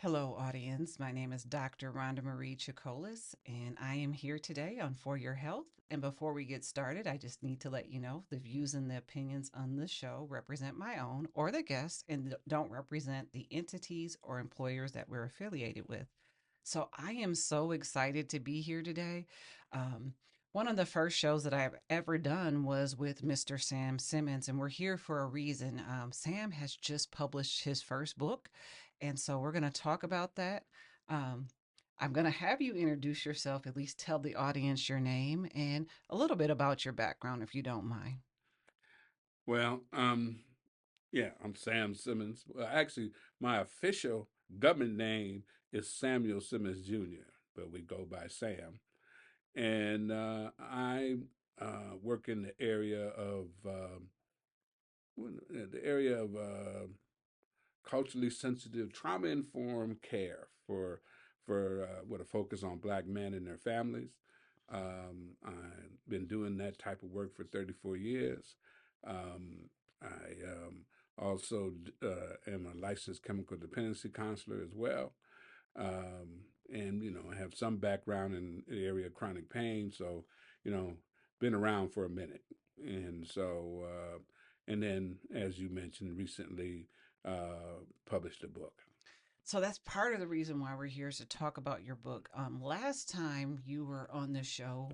Hello, audience. My name is Dr. Rondamariechakolis, and I am here today on For Your Health. And before we get started, I just need to let you know the views and the opinions on this show represent my own or the guests and don't represent the entities or employers that we're affiliated with. So I am so excited to be here today. Um, One of the first shows that I've ever done was with Mr. Sam Simmons, and we're here for a reason. Sam has just published his first book, and so we're going to talk about that. Um, I'm going to have you introduce yourself, at least tell the audience your name and a little bit about your background, if you don't mind. Well, yeah, I'm Sam Simmons. Well, actually, my official government name is Samuel Simmons Jr., but we go by Sam. And I work in the area of culturally sensitive, trauma-informed care for with a focus on Black men and their families. I've been doing that type of work for 34 years. I also am a licensed chemical dependency counselor as well. And, I have some background in the area of chronic pain. So, you know, been around for a minute. And so, and then, as you mentioned recently, published a book. So that's part of the reason why we're here is to talk about your book. Last time you were on the show,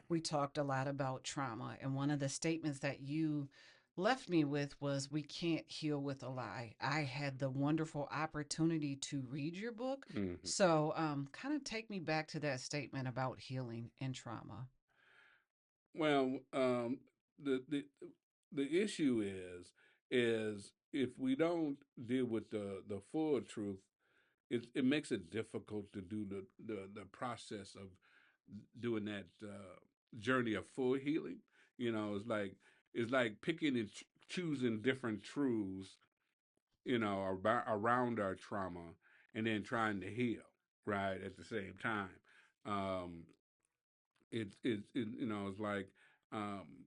we talked a lot about trauma, and one of the statements that you left me with was, "We can't heal with a lie." I had the wonderful opportunity to read your book, Mhm. so kind of take me back to that statement about healing and trauma. Well, the the the issue is if we don't deal with the full truth, it makes it difficult to do the process of doing that journey of full healing. It's like picking and choosing different truths, around our trauma, and then trying to heal right at the same time. Um, it's like um,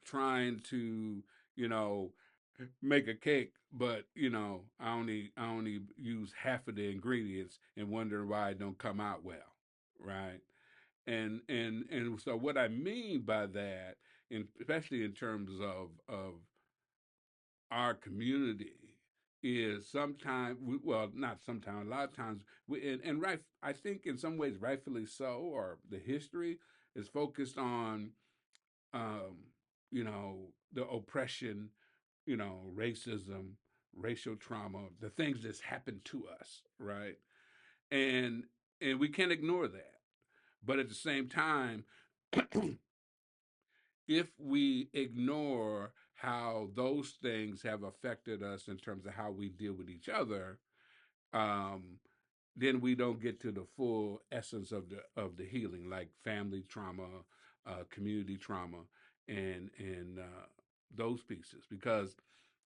trying to you know make a cake, but I only use half of the ingredients and wonder why it don't come out well, right? And so what I mean by that, especially in terms of our community, is sometimes, well, not sometimes, a lot of times, and right, I think in some ways rightfully so, or the history is focused on um, the oppression, racism, racial trauma, the things that's happened to us, right? And and we can't ignore that. But at the same time, if we ignore how those things have affected us in terms of how we deal with each other, um, then we don't get to the full essence of the healing, like family trauma, community trauma, and those pieces. Because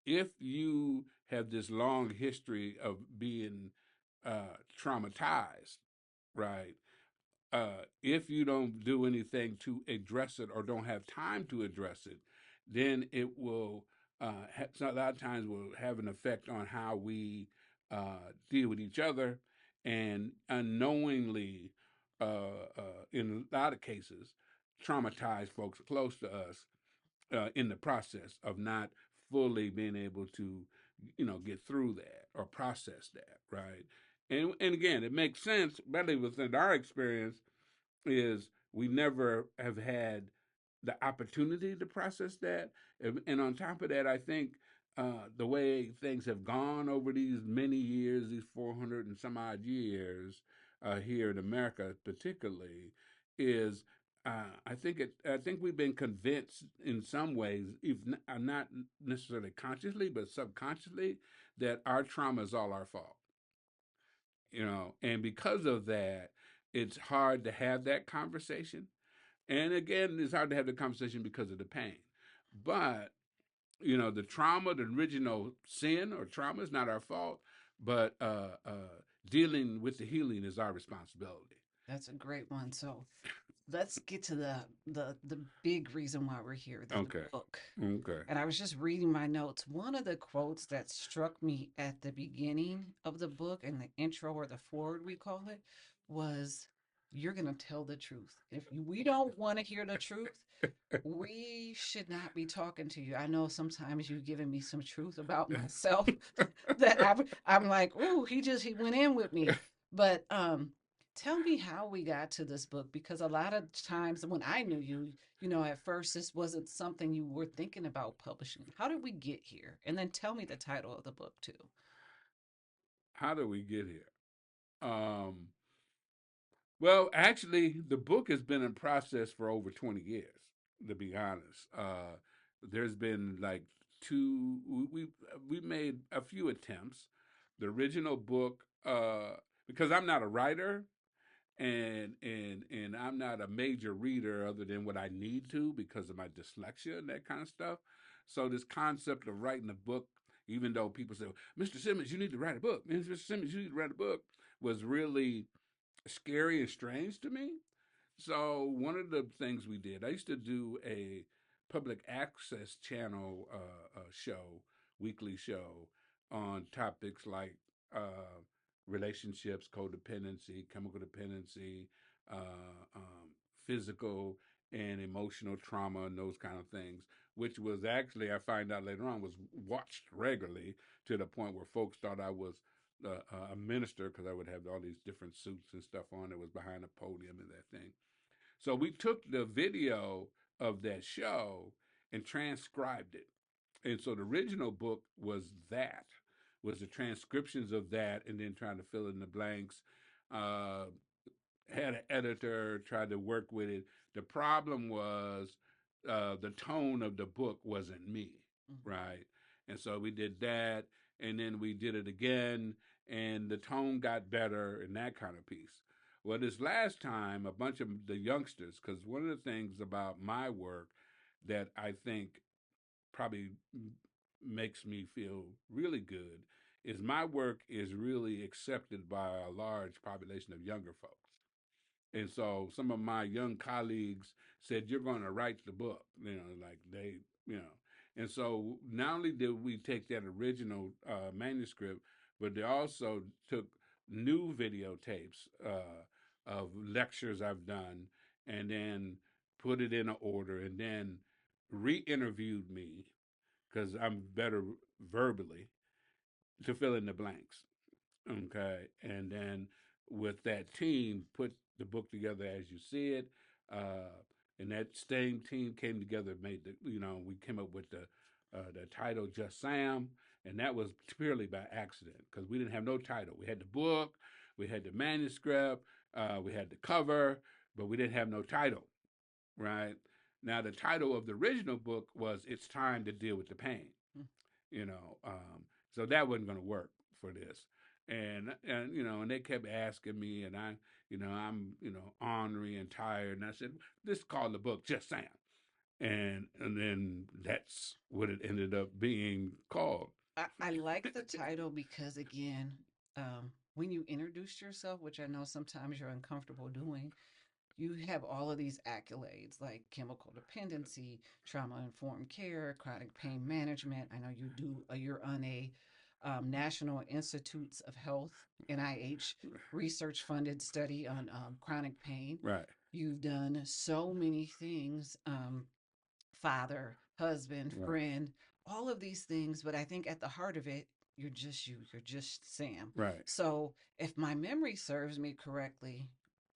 if you have this long history of being traumatized, right? If you don't do anything to address it or don't have time to address it, then it will so a lot of times will have an effect on how we deal with each other, and unknowingly, in a lot of cases, traumatize folks close to us in the process of not fully being able to, get through that or process that, right? And again, it makes sense, really within our experience, is we never have had the opportunity to process that. And on top of that, I think the way things have gone over these many years, these 400 and some odd years here in America, particularly, is I think we've been convinced in some ways, if not necessarily consciously, but subconsciously, that our trauma is all our fault. And because of that, it's hard to have that conversation. And again, it's hard to have the conversation because of the pain. But the trauma, the original sin or trauma, is not our fault, but dealing with the healing is our responsibility. That's a great one. So let's get to the big reason why we're here, the Okay. book. Okay. And I was just reading my notes. One of the quotes that struck me at the beginning of the book and the intro or the forward, we call it, was you're going to tell the truth. If we don't want to hear the truth, we should not be talking to you. I know sometimes you've given me some truth about myself that I'm like, oh, he went in with me. But tell me how we got to this book, because a lot of times when I knew you, at first this wasn't something you were thinking about publishing. How did we get here? And then tell me the title of the book too. How did we get here? Um, well, actually, the book has been in process for over 20 years, to be honest. There's been like two, we made a few attempts. The original book, because I'm not a writer, and I'm not a major reader other than what I need to because of my dyslexia and that kind of stuff. So this concept of writing a book, even though people say, "Mr. Simmons, you need to write a book," Mr. Simmons, you need to write a book, was really scary and strange to me. So one of the things we did, I used to do a public access channel show, weekly show on topics like relationships, codependency, chemical dependency, physical and emotional trauma, and those kind of things. Which was actually, I find out later on, was watched regularly to the point where folks thought I was a minister because I would have all these different suits and stuff on. It was behind a podium and that thing. So we took the video of that show and transcribed it. And so the original book was the transcriptions of that, and then trying to fill in the blanks. Uh, had an editor, tried to work with it. The problem was the tone of the book wasn't me, Mhm. right? And so we did that, and then we did it again, and the tone got better, and that kind of piece. Well, this last time, a bunch of the youngsters, because one of the things about my work that I think probably makes me feel really good is my work is really accepted by a large population of younger folks. And so some of my young colleagues said, "You're going to write the book," like you know. And so not only did we take that original manuscript, but they also took new videotapes of lectures I've done, and then put it in an order, and then re-interviewed me because I'm better verbally to fill in the blanks. Okay, and then with that team, put the book together as you see it. Uh, and that same team came together, made we came up with the title Just Sam, and that was purely by accident because we didn't have no title. We had the book, we had the manuscript, we had the cover, but we didn't have no title. Right now, the title of the original book was "It's Time to Deal with the Pain." Mhm. you know. So that wasn't going to work for this. And they kept asking me, and I'm ornery and tired, and I said, "This is called the book Just Sam," and then that's what it ended up being called. I like the title because, again, when you introduced yourself, which I know sometimes you're uncomfortable doing, you have all of these accolades like chemical dependency, trauma informed care, chronic pain management. I know you're on a National Institutes of Health, NIH, research funded study on chronic pain. Right, You've done so many things, father, husband, right, friend, all of these things. But I think at the heart of it, you're just you, you're just Sam. right, So if my memory serves me correctly,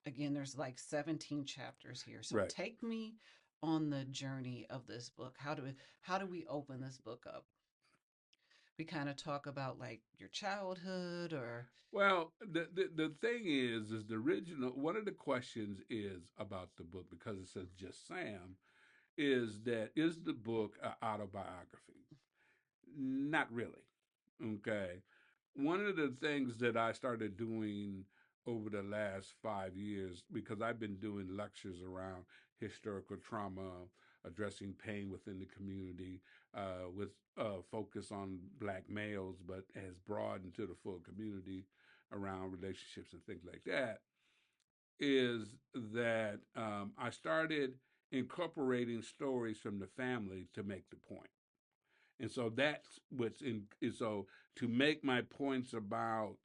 again, there's like 17 chapters here. So right. take me on the journey of this book. How do we open this book up? We kind of talk about like your childhood or Well, the thing is the original. One of the questions is about the book because it says Just Sam. Is the book an autobiography? Not really. Okay. One of the things that I started doing over the last 5 years, because I've been doing lectures around historical trauma, addressing pain within the community, with focus on Black males, but has broadened to the full community around relationships and things like that. is that I started incorporating stories from the family to make the point. And so that's what's in. So to make my points about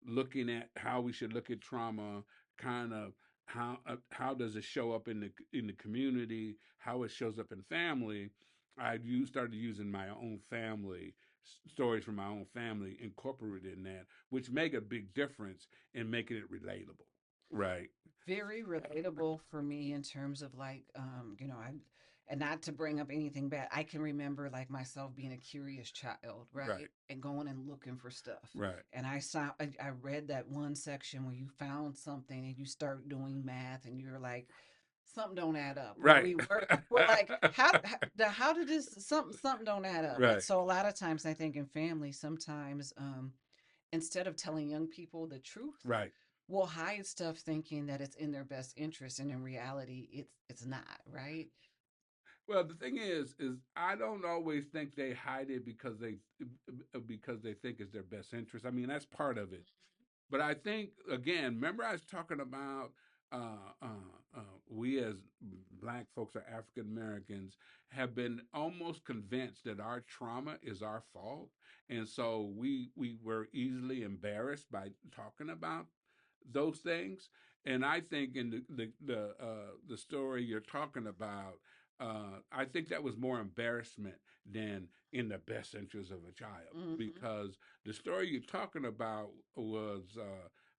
looking at how we should look at trauma, kind of how does it show up in the community, how it shows up in family. Started using my own family stories from my own family incorporated in that, which make a big difference in making it relatable. Right. Very relatable for me in terms of like, I, and not to bring up anything bad, I can remember like myself being a curious child, Right. right? And going and looking for stuff. Right. And I read that one section where you found something and you start doing math and you're like, something don't add up. Or Right. we're like, how did this, something don't add up. And Right. so a lot of times I think in family, sometimes, instead of telling young people the truth, Right. will hide stuff thinking that it's in their best interest, and in reality it's not, right? Well, the thing is I don't always think they hide it because they think it's their best interest. I mean, that's part of it. But I think again, remember I was talking about we as black folks or African Americans have been almost convinced that our trauma is our fault, and so we were easily embarrassed by talking about those things. And I think in the story you're talking about, I think that was more embarrassment than in the best interest of a child, Mm-hmm. because the story you're talking about was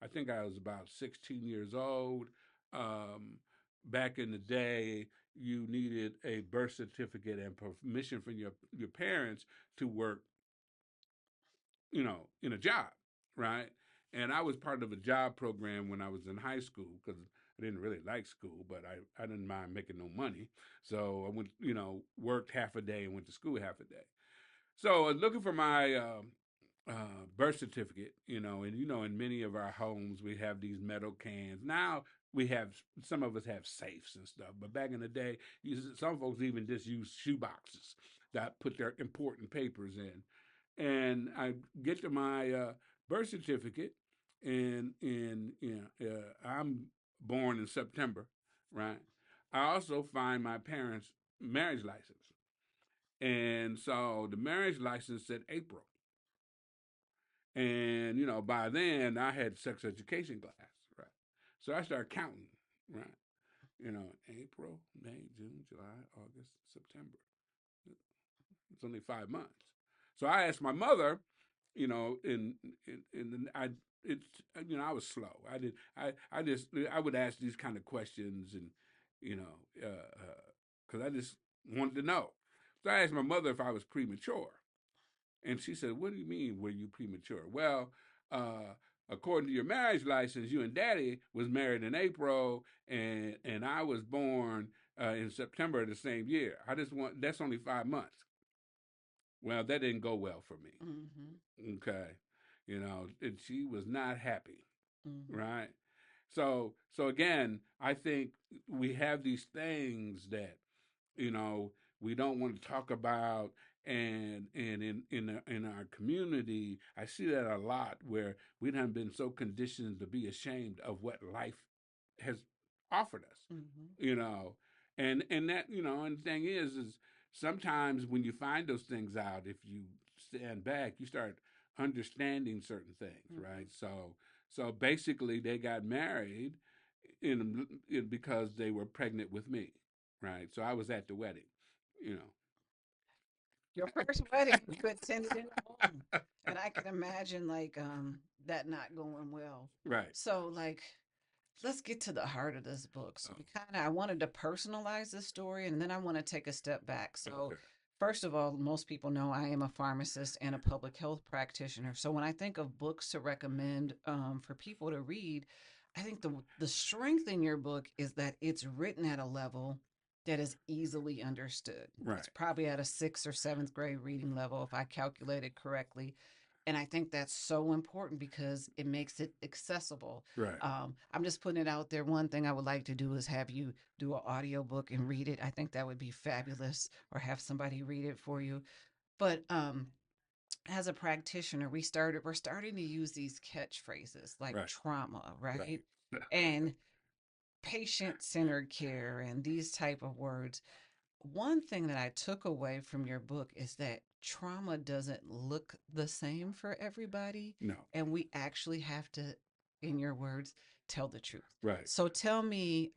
I think I was about 16 years old. Um, Back in the day, you needed a birth certificate and permission from your parents to work, in a job, right? And I was part of a job program when I was in high school because I didn't really like school, but I didn't mind making no money. So I went, worked half a day and went to school half a day. So I was looking for my birth certificate, and in many of our homes we have these metal cans. Now we have some of us have safes and stuff, but back in the day, some folks even just use shoe boxes that put their important papers in. And I get to my birth certificate, and I'm born in September, right? I also find my parents' marriage license, and so the marriage license said April. And, by then I had sex education class, right? So I started counting, right? April, May, June, July, August, September. It's only 5 months. So I asked my mother, and I, it's, I was slow. I would ask these kind of questions, and, because I just wanted to know. So I asked my mother if I was premature. And she said, "What do you mean, were you premature?" Well, according to your marriage license, you and Daddy was married in April, and I was born in September of the same year. That's only 5 months. Well, that didn't go well for me. Mm-hmm. Okay, and she was not happy, Mm-hmm. right? So again, I think we have these things that you know we don't want to talk about, and in our community I see that a lot, where we have been so conditioned to be ashamed of what life has offered us, Mm-hmm. you know and that, and the thing is sometimes when you find those things out, if you stand back, you start understanding certain things, Mm-hmm. right? So basically they got married because they were pregnant with me, right? So I was at the wedding, you know. Your first wedding you attended in a home, and I can imagine like that not going well. Right. So like, let's get to the heart of this book. So Oh, we kind of, I wanted to personalize this story, and then I want to take a step back. So okay. first of all, most people know I am a pharmacist and a public health practitioner. So when I think of books to recommend for people to read, I think the strength in your book is that it's written at a level that is easily understood. It's Right. probably at a sixth or seventh grade reading level, if I calculated correctly. And I think that's so important because it makes it accessible. Right. I'm just putting it out there. One thing I would like to do is have you do an audiobook and read it. I think that would be fabulous, or have somebody read it for you. But as a practitioner, we're starting to use these catchphrases like Right. trauma, right? Right. And patient-centered care and these type of words. One thing that I took away from your book is that trauma doesn't look the same for everybody, No. and we actually have to, in your words, tell the truth. Right. So tell me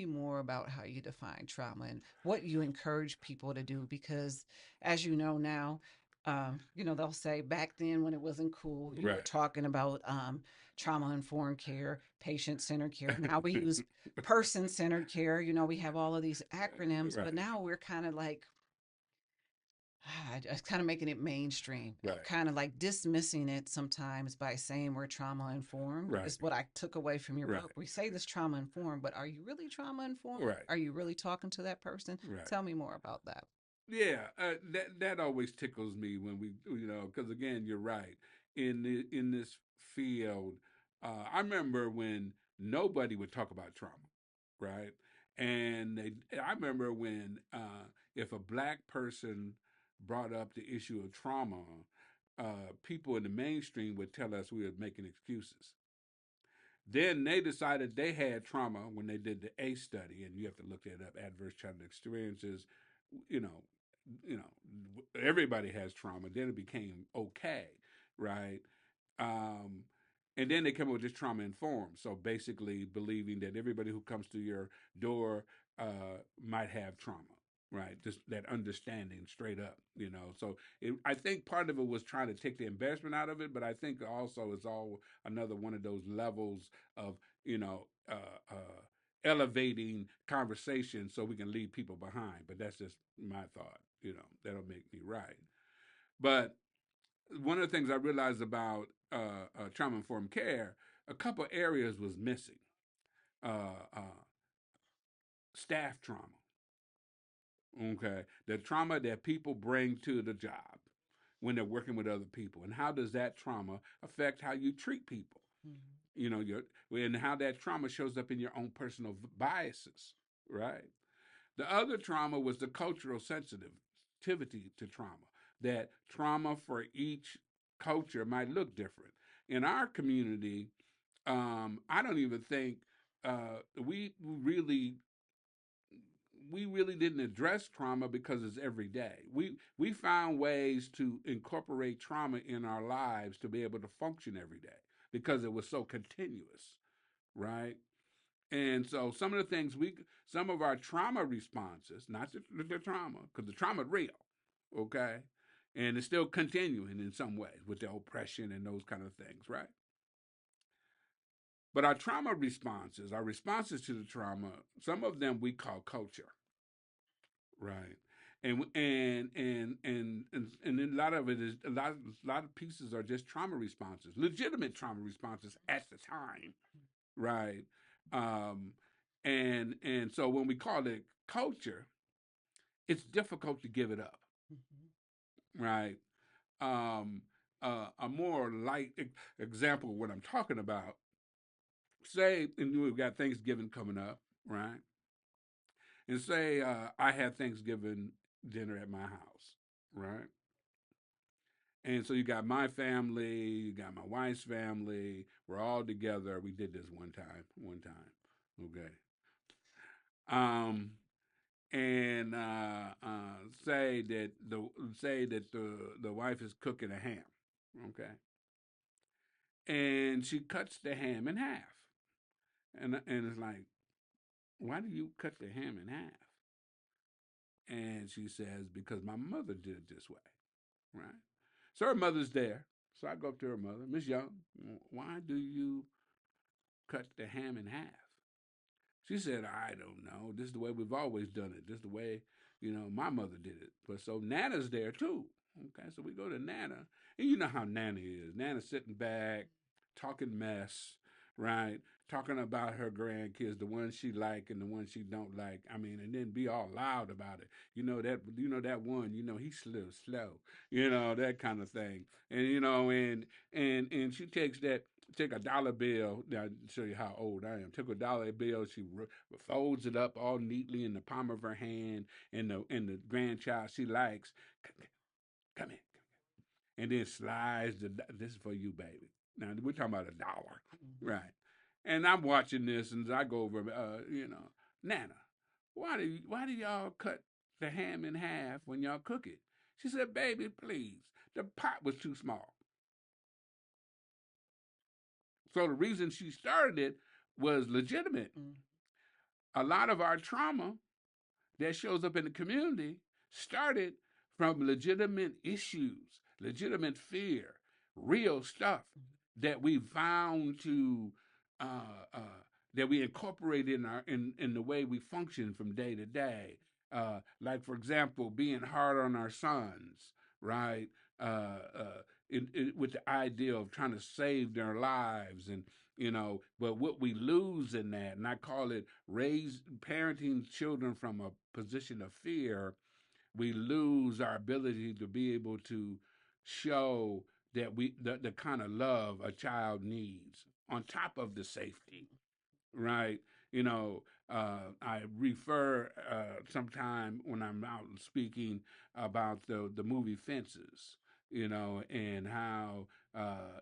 more about how you define trauma and what you encourage people to do, because as you know now, they'll say back then when it wasn't cool, you were Right. talking about trauma informed care, patient centered care. Now we use person centered care. We have all of these acronyms, Right. but now we're kind of like, just kind of making it mainstream, Right. kind of like dismissing it sometimes by saying we're trauma informed, Right. is what I took away from your Right. book. We say this trauma informed, but are you really trauma informed? Right. Are you really talking to that person? Right. Tell me more about that. Yeah, that always tickles me when we, because again, you're right. In this field, I remember when nobody would talk about trauma, right? I remember when if a black person brought up the issue of trauma, people in the mainstream would tell us we were making excuses. Then they decided they had trauma when they did the ACE study, and you have to look that up. Adverse childhood experiences, you know, everybody has trauma. Then it became okay, right? Um, and then they come up with this trauma informed. So basically, believing that everybody who comes to your door might have trauma, right? Just that understanding straight up, So I think part of it was trying to take the embarrassment out of it, but I think also it's all another one of those levels of, you know, uh, uh, elevating conversation so we can leave people behind. But that's just my thought, that'll make me right. But one of the things I realized about trauma informed care, a couple areas was missing. Uh, Staff trauma, okay, the trauma that people bring to the job when they're working with other people, and how does that trauma affect how you treat people? Mm-hmm. Your and how that trauma shows up in your own personal biases, right? The other trauma was the cultural sensitivity to trauma. That trauma for each culture might look different. In our community, I don't even think we really didn't address trauma because it's every day. We found ways to incorporate trauma in our lives to be able to function every day because it was so continuous, right? And so some of our trauma responses, not the trauma, because the trauma is real, okay, and it's still continuing in some ways with the oppression and those kind of things, right? But our responses to the trauma, some of them we call culture, right? And then a lot of it is a lot of pieces are just trauma responses, legitimate trauma responses at the time, right? Um, and so when we call it culture, it's difficult to give it up, right? Um, a more light example of what I'm talking about. Say, and we've got Thanksgiving coming up, right? And say I had Thanksgiving dinner at my house, right? And so you got my family, you got my wife's family. We're all together. We did this one time, okay. Um, and say that the wife is cooking a ham, okay, and she cuts the ham in half, and it's like, why do you cut the ham in half? And she says, because my mother did it this way, right? So her mother's there. So I go up to her mother, Miss Young, why do you cut the ham in half? She said, I don't know. This is the way we've always done it. This is the way, my mother did it. But so Nana's there too. Okay, so we go to Nana. And you know how Nana is. Nana's sitting back, talking mess, right? Talking about her grandkids, the ones she like and the ones she don't like. I mean, and then be all loud about it. That one, he's slow, that kind of thing. And and she take a dollar bill. Now, to show you how old I am. Took a dollar bill. She folds it up all neatly in the palm of her hand, and the grandchild she likes. Come here, and then slides this is for you, baby. Now we're talking about a dollar, Mm-hmm. right? And I'm watching this, and I go over, Nana, why do y'all cut the ham in half when y'all cook it? She said, baby, please, the pot was too small. So the reason she started it was legitimate. Mm. A lot of our trauma that shows up in the community started from legitimate issues, legitimate fear, real stuff that we found to that we incorporate in our in the way we function from day to day. Like for example, being hard on our sons, right? With the idea of trying to save their lives and but what we lose in that, and I call it parenting children from a position of fear, we lose our ability to be able to show that the kind of love a child needs on top of the safety, right? I refer sometime when I'm out speaking about the movie Fences, and how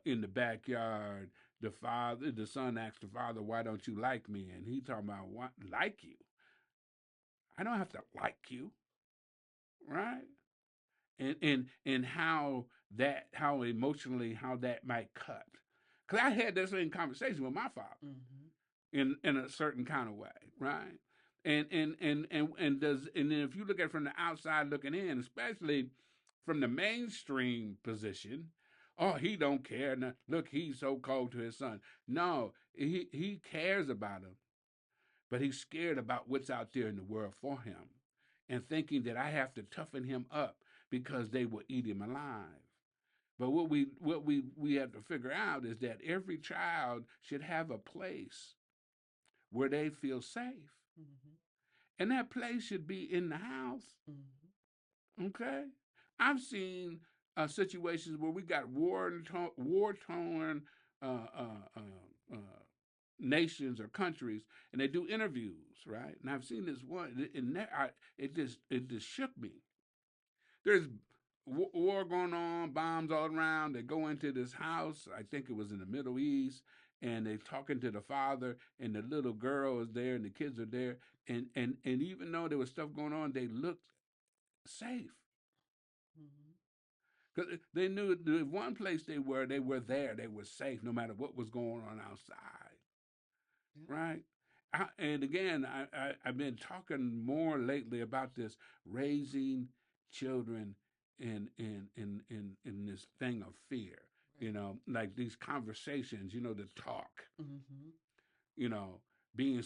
in the backyard the son asks the father, "Why don't you like me?" And he talking about, "What, like you? I don't have to like you, right?" And how emotionally how that might cut. Because I had that same conversation with my father. Mm-hmm. In a certain kind of way, right? And then if you look at it from the outside looking in, especially from the mainstream position, oh, he don't care. Now, look, he's so cold to his son. No, he cares about him, but he's scared about what's out there in the world for him, and thinking that I have to toughen him up because they will eat him alive. But what we have to figure out is that every child should have a place where they feel safe. Mm-hmm. And that place should be in the house. Mm-hmm. Okay? I've seen situations where we got war torn uh, uh, uh, uh, nations or countries, and they do interviews, right? And I've seen this one, and it just shook me. There's war going on, bombs all around. They go into this house. I think it was in the Middle East, and they're talking to the father, and the little girl is there, and the kids are there, and even though there was stuff going on, they looked safe Mm-hmm. because they knew the one place they were there, they were safe, no matter what was going on outside, Yep. right? And again, I've been talking more lately about this raising children in this thing of fear. Right. Like these conversations. The talk. Mm-hmm. You know, being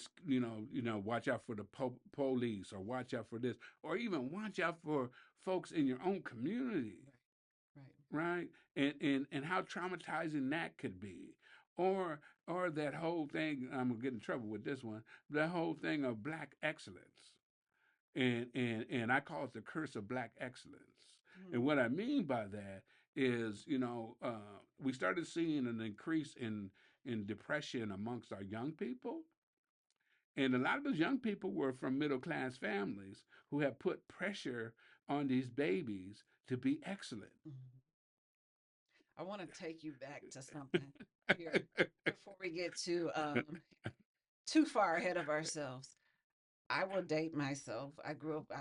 watch out for the police, or watch out for this, or even watch out for folks in your own community, Right. Right. right? And how traumatizing that could be, or that whole thing. I'm gonna get in trouble with this one. The whole thing of black excellence, and I call it the curse of black excellence. And Mm-hmm. what I mean by that is, we started seeing an increase in depression amongst our young people. And a lot of those young people were from middle class families who have put pressure on these babies to be excellent. Mm-hmm. I want to take you back to something here before we get too far ahead of ourselves. I will date myself. I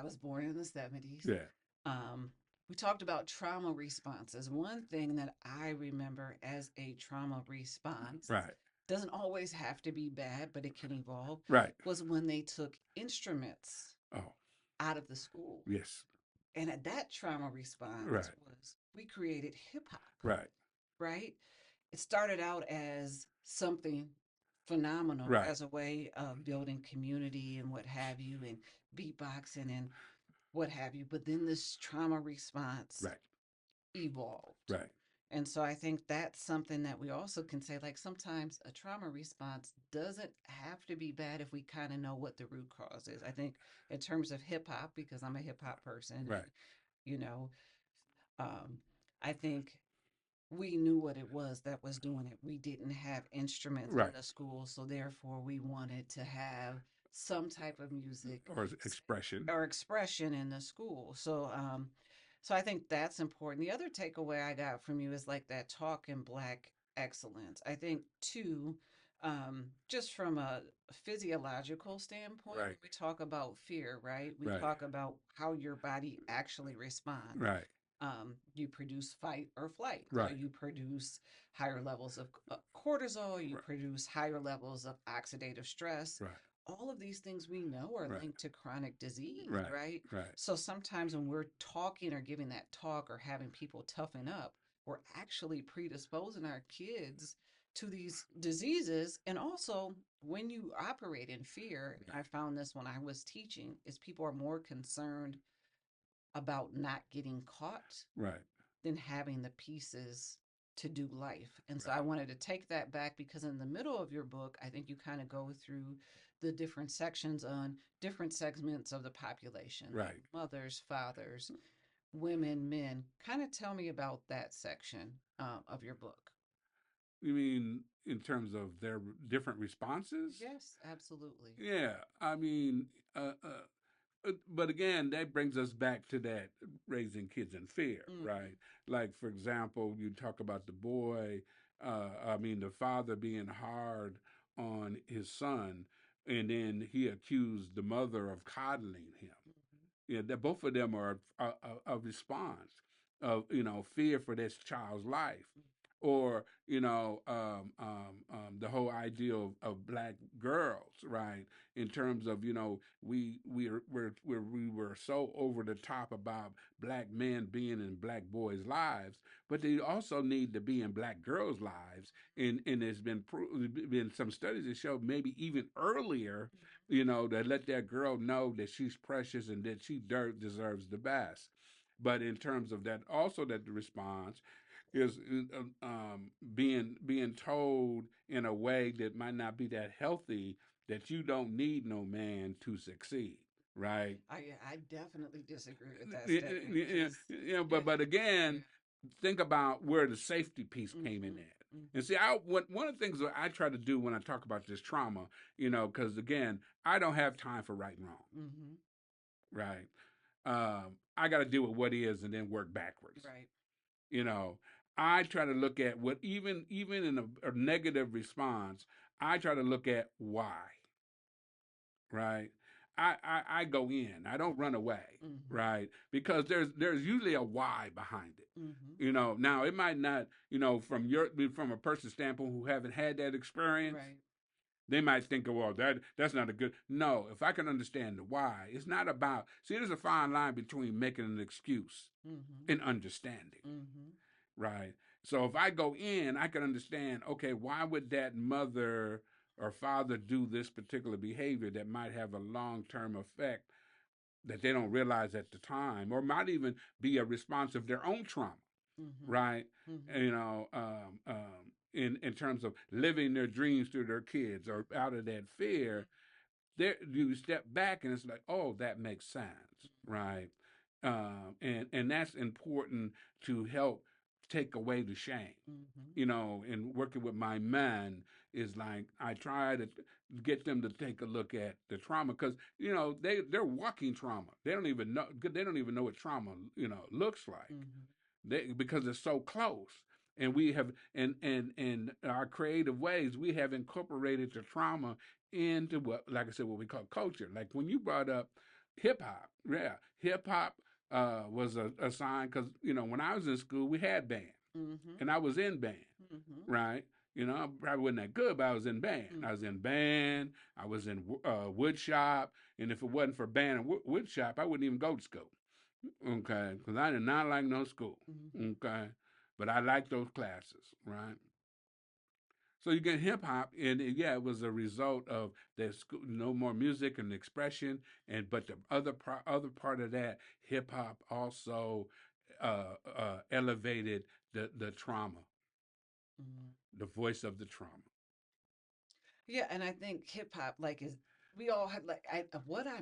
was born in the 70s. Yeah, Um, we talked about trauma responses. One thing that I remember as a trauma response right, doesn't always have to be bad, but it can evolve, right. was when they took instruments Oh, out of the school. yes, And at that trauma response right, was we created hip hop, right, right? It started out as something phenomenal right, as a way of building community and what have you, and beatboxing and what have you. But then this trauma response right, evolved. right, And so I think that's something that we also can say, like sometimes a trauma response doesn't have to be bad if we kind of know what the root cause is. I think in terms of hip hop, because I'm a hip hop person, and right, you know, um, I think we knew what it was that was doing it. We didn't have instruments in right. the school, so therefore we wanted to have some type of music Or expression. or expression in the school. So I think that's important. The other takeaway I got from you is like that talk in black excellence. I think too, Just from a physiological standpoint, Right. when we talk about fear, right? We Right. talk about how your body actually responds. Right. You produce fight or flight. So Right. you produce higher levels of cortisol, you Right. produce higher levels of oxidative stress. Right. All of these things we know are Right. linked to chronic disease, Right. right? Right. So sometimes when we're talking or giving that talk or having people toughen up, we're actually predisposing our kids to these diseases. And also, when you operate in fear, and I found this when I was teaching, is people are more concerned about not getting caught Right. than having the pieces to do life. And so Right. I wanted to take that back because in the middle of your book, I think you kind of go through the different sections on different segments of the population, like Right. mothers, fathers, women, men. Kind of tell me about that section of your book. You mean in terms of their different responses? Yes, absolutely. Yeah. I mean, but again, that brings us back to that raising kids in fear, Mm-hmm. right? Like, for example, you talk about the boy, I mean, the father being hard on his son, and then he accused the mother of coddling him. Yeah, that both of them are a response of fear for this child's life, or the whole idea of black girls, right? In terms of we were so over the top about black men being in black boys' lives, but they also need to be in black girls' lives, and there's been some studies that show maybe even earlier, that let that girl know that she's precious and that she deserves the best. But in terms of that, also that the response is being told in a way that might not be that healthy, that you don't need no man to succeed, right? I definitely disagree with that Yeah, statement yeah, because yeah, yeah, but yeah. again, think about where the safety piece came in Mm-hmm. at. And Mm-hmm. see, one of the things that I try to do when I talk about this trauma, because again, I don't have time for right and wrong, Mm-hmm. right? I got to deal with what is and then work backwards. Right. You know, I try to look at what even in a negative response, I try to look at why, right? I go in. I don't run away, Mm-hmm. right? Because there's usually a why behind it. Mm-hmm. Now it might not, from a person's standpoint who haven't had that experience, Right. they might think, well, that's not a good. No, if I can understand the why, it's not about. See, there's a fine line between making an excuse Mm-hmm. and understanding, Mm-hmm. right? So if I go in, I can understand, okay, why would that mother or father do this particular behavior that might have a long term effect that they don't realize at the time, or might even be a response of their own trauma, Mm-hmm. right? Mm-hmm. In terms of living their dreams through their kids or out of that fear, there you step back and it's like, oh, that makes sense, right? And that's important to help take away the shame. Mm-hmm. And working with my men is like I try to get them to take a look at the trauma because they're walking trauma. They don't even know what trauma looks like. Mm-hmm. Because it's so close. And we have and our creative ways we have incorporated the trauma into what, like I said, what we call culture. Like when you brought up hip hop, yeah, hip hop was a sign because when I was in school we had band Mm-hmm. and I was in band, Mm-hmm. right? I probably wasn't that good, but I was in band. I was Mm-hmm. in band. I was in wood shop, and if it wasn't for band and wood shop, I wouldn't even go to school. Okay, because I did not like no school. Mm-hmm. Okay, but I liked those classes, right? So you get hip hop, and yeah, it was a result of there's no more music and expression, but the other part of that, hip hop also elevated the trauma, Mm-hmm. the voice of the trauma. Yeah, and I think hip hop, like, is we all had like what I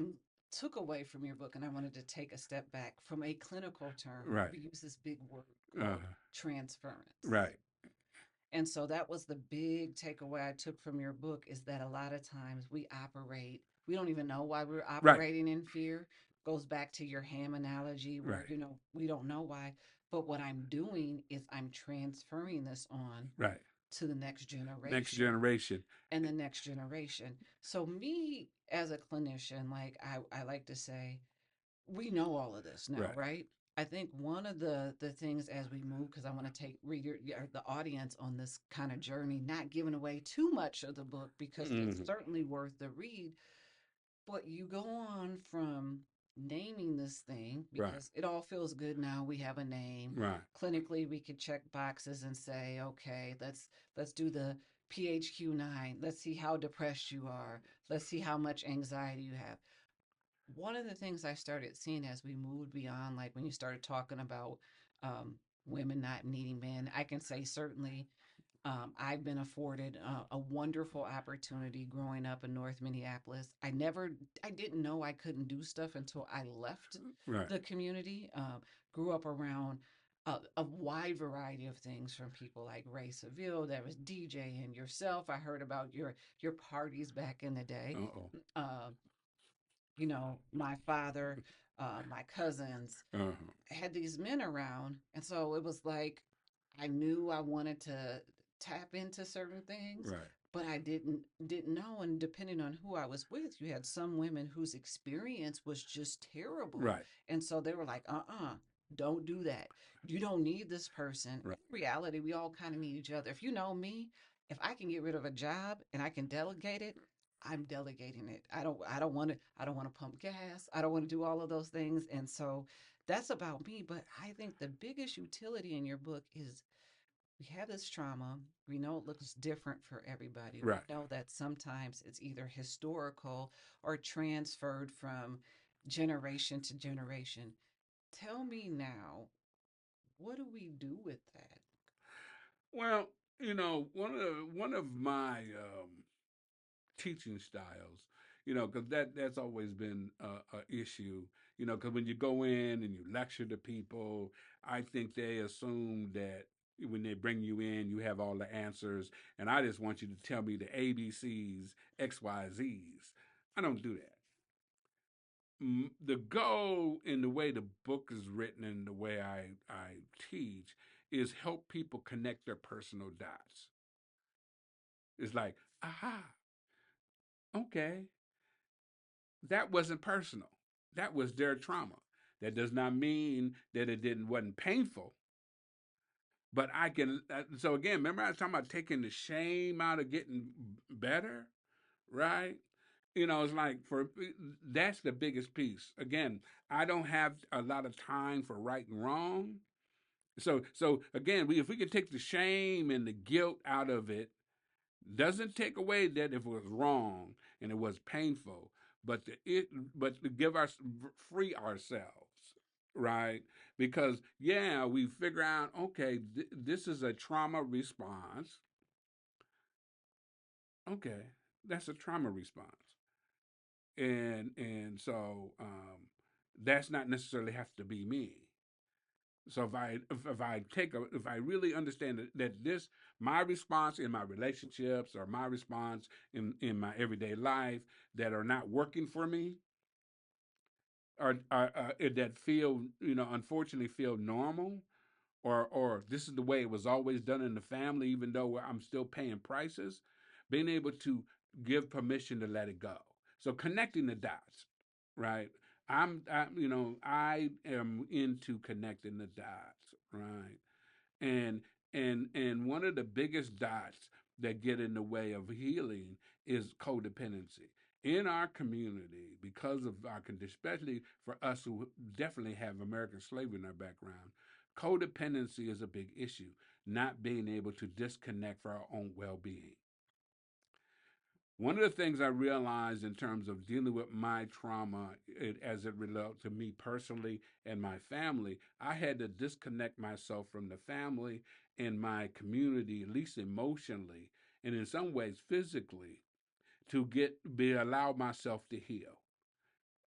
took away from your book, and I wanted to take a step back from a clinical term. Right, We use this big word uh, called transference. right, And so that was the big takeaway I took from your book is that a lot of times we don't even know why we're right, operating in fear. Goes back to your ham analogy where, right, we don't know why. But what I'm doing is I'm transferring this on right, to the next Next generation generation. and the next generation. So me as a clinician, like I like to say, we know all of this now, Right. right? I think one of the things as we move, because I want to take reader or the audience on this kind of journey, not giving away too much of the book because it's Hmm. certainly worth the read, but you go on from naming this thing Right. because it all feels good now. We have a name. Right. Clinically, we could check boxes and say, okay, let's do the PHQ-9. Let's see how depressed you are. Let's see how much anxiety you have. One of the things I started seeing as we moved beyond, like when you started talking about um, women not needing men, I can say certainly I've been afforded a wonderful opportunity growing up in North Minneapolis. I didn't know I couldn't do stuff until I left Right. the community. Grew up around a wide variety of things from people like Ray Seville, that was DJ, and yourself. I heard about your parties back in the day. Uh-oh. Uh, my father, my cousins, Uh-huh. had these men around, and so it was like I knew I wanted to tap into certain things, Right. but I didn't know. And depending on who I was with, you had some women whose experience was just terrible, Right. and so they were like, don't do that. You don't need this person. Right. In reality, we all kind of need each other. If you know me, if I can get rid of a job and I can delegate it, I'm delegating it. I don't want to pump gas. I don't want to do all of those things. And so that's about me. But I think the biggest utility in your book is we have this trauma. We know it looks different for everybody. We Right. know that sometimes it's either historical or transferred from generation to generation. Tell me now, what do we do with that? Well, one of my teaching styles, because that's always been a issue. Because when you go in and you lecture to people, I think they assume that when they bring you in, you have all the answers, and I just want you to tell me the ABCs, XYZs. I don't do that. The goal in the way the book is written and the way I teach is help people connect their personal dots. It's like, aha, okay, that wasn't personal. That was their trauma. That does not mean that it didn't wasn't painful, but I can. So again, remember I was talking about taking the shame out of getting better, right? It's like that's the biggest piece. Again, I don't have a lot of time for right and wrong. So again, if we could take the shame and the guilt out of it, doesn't take away that if it was wrong and it was painful, but to give us free ourselves, right? Because yeah, we figure out okay, this is a trauma response. Okay, that's a trauma response, and so that's not necessarily have to be me. So if I really understand that this my response in my relationships or my response in my everyday life that are not working for me are that feel unfortunately feel normal, or this is the way it was always done in the family even though I'm still paying prices, being able to give permission to let it go. So connecting the dots, right? I am into connecting the dots, right? And and one of the biggest dots that get in the way of healing is codependency in our community because of our condition, especially for us who definitely have American slavery in our background. Codependency is a big issue, not being able to disconnect for our own well-being. One of the things I realized in terms of dealing with my trauma as it relates to me personally and my family, I had to disconnect myself from the family and my community, at least emotionally, and in some ways physically, to allow myself to heal.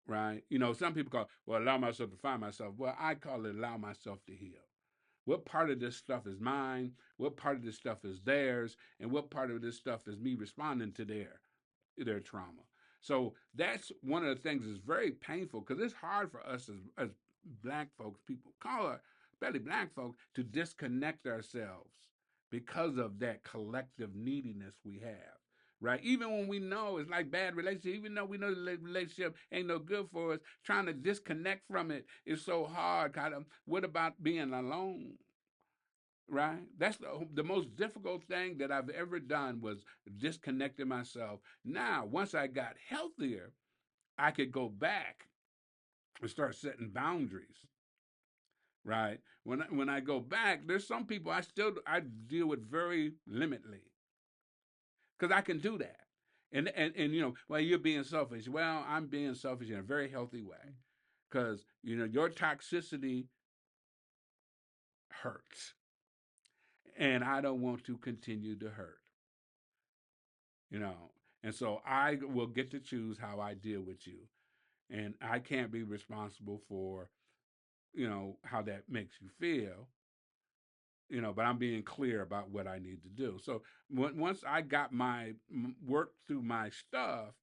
Right? Some people call allow myself to find myself. Well, I call it allow myself to heal. What part of this stuff is mine? What part of this stuff is theirs? And what part of this stuff is me responding to their trauma? So that's one of the things that's very painful because it's hard for us as black folks, people call it, especially black folks, to disconnect ourselves because of that collective neediness we have. Right? Even when we know it's like bad relationship, even though we know the relationship ain't no good for us, trying to disconnect from it is so hard. Kind of, what about being alone? Right? That's the most difficult thing that I've ever done was disconnecting myself. Now, once I got healthier, I could go back and start setting boundaries. Right? When I go back, there's some people I deal with very limitedly because I can do that. And well, you're being selfish. Well, I'm being selfish in a very healthy way because your toxicity hurts, and I don't want to continue to hurt. You know, and so I will get to choose how I deal with you, and I can't be responsible for how that makes you feel. But I'm being clear about what I need to do. So once I got my work through my stuff,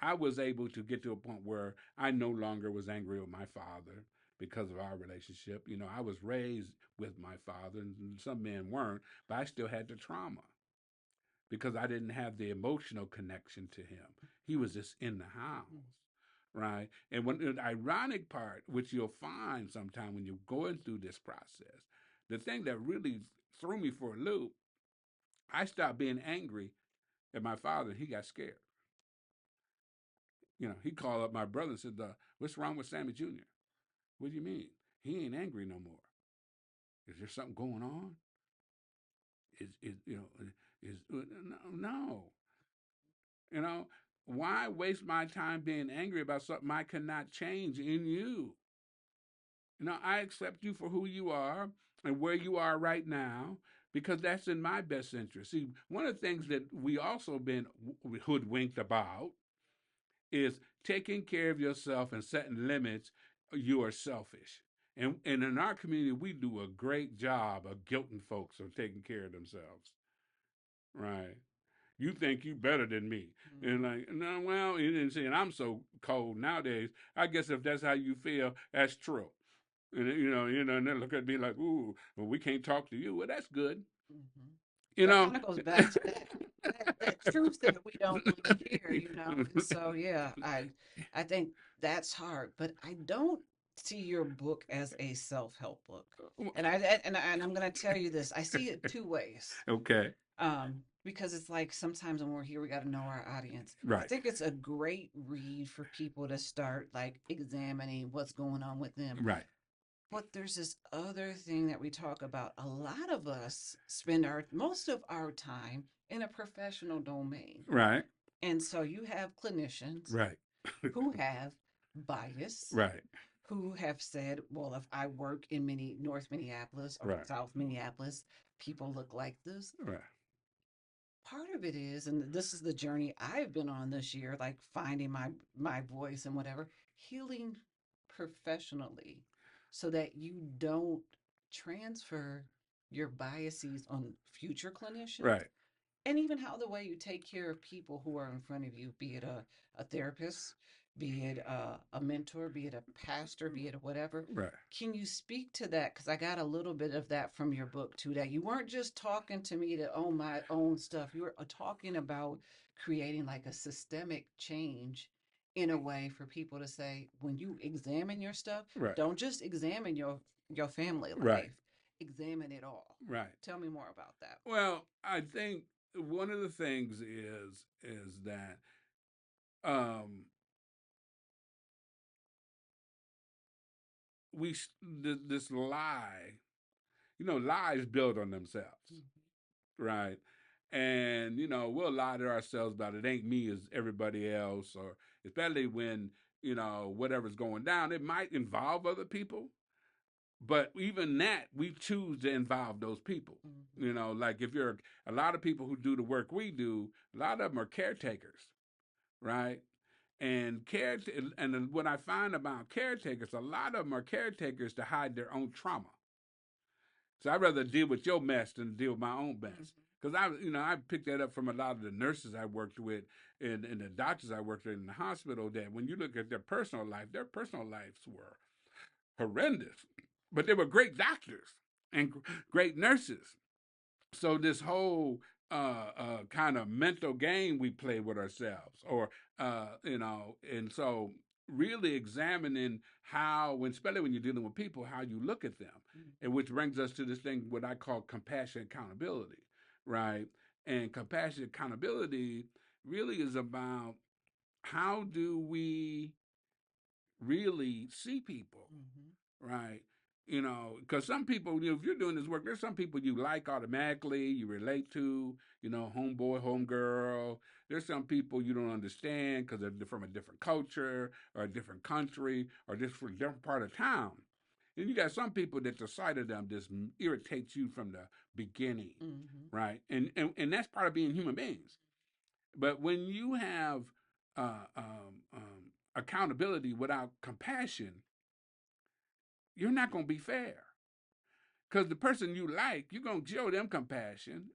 I was able to get to a point where I no longer was angry with my father because of our relationship. I was raised with my father, and some men weren't, but I still had the trauma because I didn't have the emotional connection to him. He was just in the house. Right. And when the ironic part, which you'll find sometime when you're going through this process, the thing that really threw me for a loop, I stopped being angry at my father. He got scared. He called up my brother and said, "What's wrong with Sammy Jr.? What do you mean? He ain't angry no more. Is there something going on? Is no. You know, why waste my time being angry about something I cannot change in you? I accept you for who you are and where you are right now because that's in my best interest. See, one of the things that we also been hoodwinked about is taking care of yourself and setting limits. You are selfish. And in our community, we do a great job of guilting folks of taking care of themselves. Right. You think you better than me. And like, no, well, you didn't say, and I'm so cold nowadays. I guess if that's how you feel, that's true. And and they look at me like, "Ooh, well, we can't talk to you." Well, that's good. Mm-hmm. You That know. kind of goes back to that truth that we don't want to hear. And so yeah, I think that's hard, but I don't see your book as a self-help book. And I'm going to tell you this. I see it two ways. Okay. Because it's like sometimes when we're here, we got to know our audience. I Right. think it's a great read for people to start like examining what's going on with them. Right. But there's this other thing that we talk about. A lot of us spend our most of our time in a professional domain. Right. And so you have clinicians Right. who have bias, Right. who have said, well, if I work in North Minneapolis or Right. South Minneapolis, people look like this. Right. Part of it is, and this is the journey I've been on this year, like finding my voice and whatever, healing professionally so that you don't transfer your biases on future clinicians, Right. and even how the way you take care of people who are in front of you, be it a therapist, be it a mentor, be it a pastor, be it a whatever. Right. Can you speak to that? Because I got a little bit of that from your book too, that you weren't just talking to me to own my own stuff. You were talking about creating like a systemic change in a way for people to say, when you examine your stuff, Right. don't just examine your family Right. life, examine it all. Right. Tell me more about that. Well, I think one of the things is that um we this lie, lies build on themselves, right? And we'll lie to ourselves about it ain't me as everybody else, or especially when whatever's going down, it might involve other people, but even that we choose to involve those people. Like if you're a lot of people who do the work we do, a lot of them are caretakers, right? And what I find about caretakers, a lot of them are caretakers to hide their own trauma. So I'd rather deal with your mess than deal with my own mess. Because I picked that up from a lot of the nurses I worked with and the doctors I worked with in the hospital. That when you look at their personal lives were horrendous, but they were great doctors and great nurses. So this whole kind of mental game we play with ourselves, or and so really examining how, when especially when you're dealing with people, how you look at them, and which brings us to this thing what I call compassion accountability, right? And compassion accountability really is about how do we really see people, right? Because some people, if you're doing this work, there's some people you like automatically, you relate to, homeboy, homegirl. There's some people you don't understand because they're from a different culture or a different country or just from a different part of town. And you got some people that the sight of them just irritates you from the beginning, right? And that's part of being human beings. But when you have accountability without compassion, you're not going to be fair. Because the person you like, you're going to show them compassion,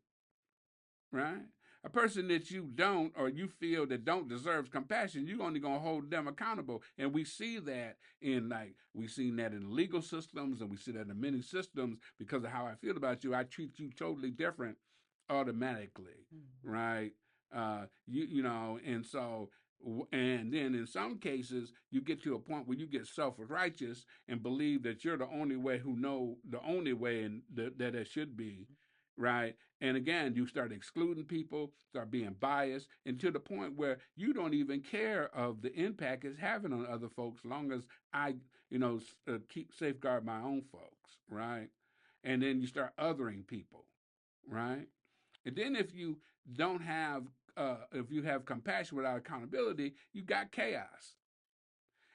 right? A person that you don't, or you feel that don't deserves compassion, you're only going to hold them accountable. And we see that we seen that in legal systems, and we see that in many systems. Because of how I feel about you, I treat you totally different automatically, right? And so, and then in some cases, you get to a point where you get self-righteous and believe that you're the only way who know the only way and that it should be, right? And again, you start excluding people, start being biased, and to the point where you don't even care of the impact it's having on other folks, long as I, keep safeguard my own folks, right? And then you start othering people, right? And then don't have, if you have compassion without accountability, you got chaos.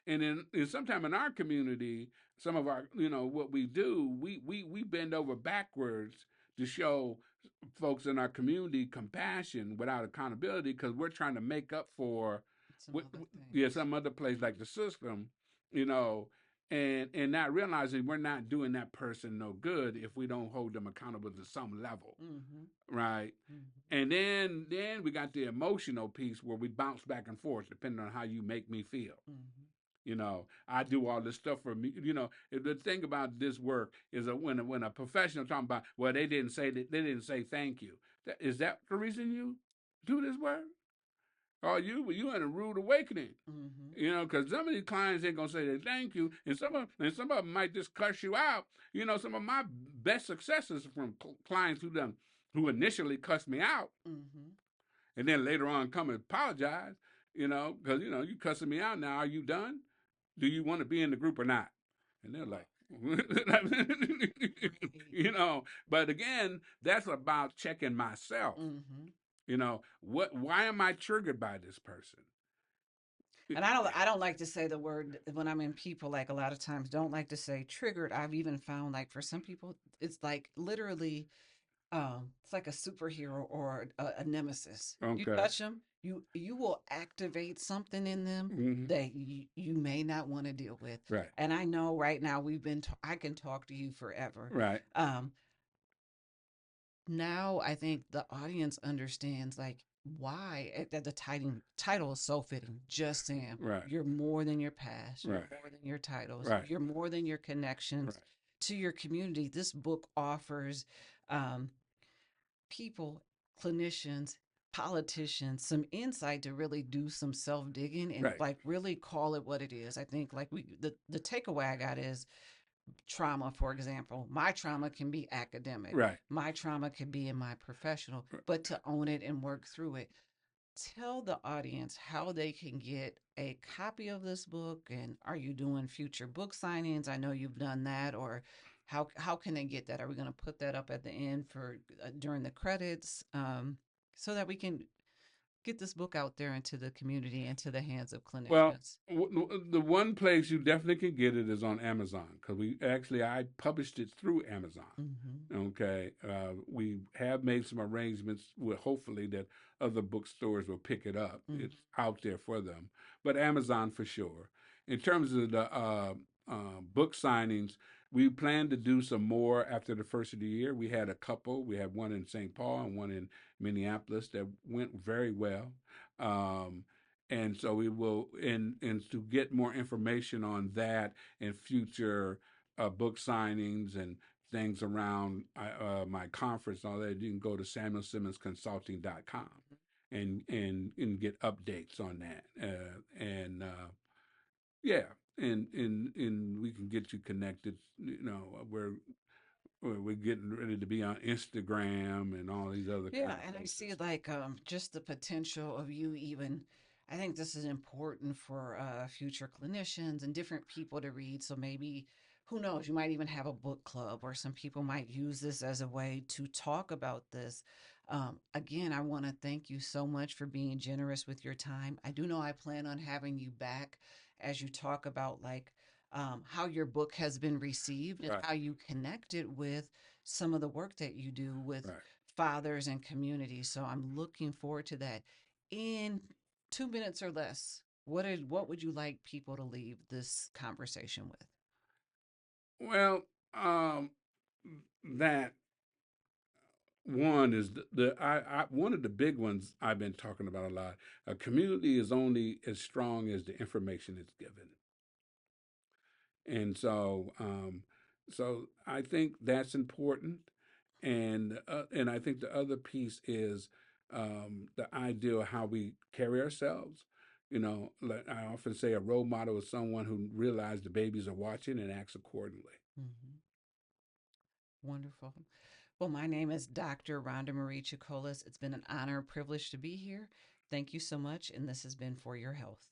And then sometime in our community, some of our, what we do, we bend over backwards to show folks in our community compassion without accountability because we're trying to make up for, some other yeah, things. some other place like the system, you know, and not realizing we're not doing that person no good if we don't hold them accountable to some level, right? And then we got the emotional piece where we bounce back and forth depending on how you make me feel. I do all this stuff for me. The thing about this work is that when a professional talking about, well, they didn't say thank you. Is that the reason you do this work? Or you in a rude awakening? Because some of these clients ain't gonna say they thank you, and some of them might just cuss you out. Some of my best successes from clients who initially cussed me out, and then later on come and apologize. Because you cussing me out now. Are you done? Do you want to be in the group or not? And they're like, But again, that's about checking myself. Why am I triggered by this person? And I don't like to say the word when I'm in people, like a lot of times don't like to say triggered. I've even found like for some people it's like literally it's like a superhero or a nemesis. You Okay. touch them, you will activate something in them that you may not want to deal with. Right. And I know right now I can talk to you forever. Right. Now I think the audience understands like why that the title is so fitting. Just Sam, Right. you're more than your past. You're Right. more than your titles. Right. You're more than your connections Right. to your community. This book offers um, people, clinicians, politicians some insight to really do some self digging and Right. like really call it what it is. I think like the takeaway I got is trauma, for example. My trauma can be academic. Right. My trauma can be in my professional, but to own it and work through it. Tell the audience how they can get a copy of this book, and are you doing future book signings? I know you've done that, or how can they get that? Are we going to put that up at the end for during the credits, so that we can get this book out there into the community, into the hands of Well, clinicians? the one place you definitely can get it is on Amazon because I published it through Amazon. Okay, we have made some arrangements with hopefully that other bookstores will pick it up. It's out there for them, but Amazon for sure. In terms of the book signings, we plan to do some more after the first of the year. We had a couple. We had one in St. Paul and one in Minneapolis that went very well. And so we will, and to get more information on that and future book signings and things around my conference and all that, you can go to samuelsimmonsconsulting.com and get updates on that. Yeah, and we can get you connected. We're getting ready to be on Instagram and all these other kind Yeah, of and I see places. like just the potential of you even. I think this is important for future clinicians and different people to read. So maybe, who knows, you might even have a book club, or some people might use this as a way to talk about this. Again, I want to thank you so much for being generous with your time. I do know I plan on having you back as you talk about like how your book has been received and Right, how you connected with some of the work that you do with right. fathers and communities. So I'm looking forward to that. In 2 minutes or less, what would you like people to leave this conversation with? Well, that one is one of the big ones I've been talking about a lot. A community is only as strong as the information it's given, and so I think that's important, and I think the other piece is the idea of how we carry ourselves. Like I often say, a role model is someone who realizes the babies are watching and acts accordingly. Mhm. Wonderful. Well, my name is Dr. Rhonda Marie Chakolis. It's been an honor and privilege to be here. Thank you so much, and this has been For Your Health.